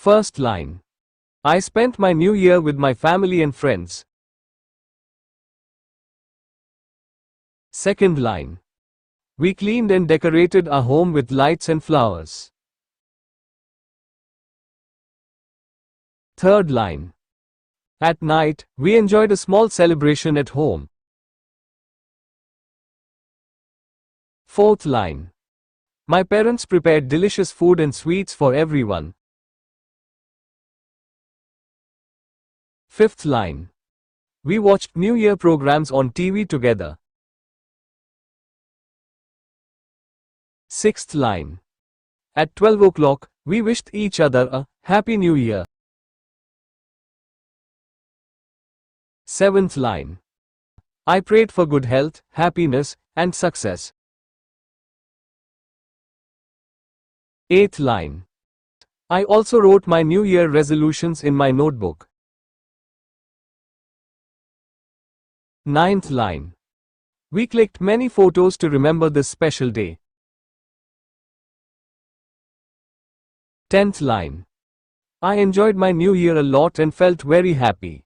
First line. I spent my new year with my family and friends. Second line. We cleaned and decorated our home with lights and flowers. Third line. At night, we enjoyed a small celebration at home. Fourth line. My parents prepared delicious food and sweets for everyone. Fifth line. We watched New Year programs on TV together. Sixth line. At 12 o'clock, we wished each other a Happy New Year. Seventh line. I prayed for good health, happiness, and success. Eighth line. I also wrote my New Year resolutions in my notebook. Ninth line. We clicked many photos to remember this special day. 10th line. I enjoyed my new year a lot and felt very happy.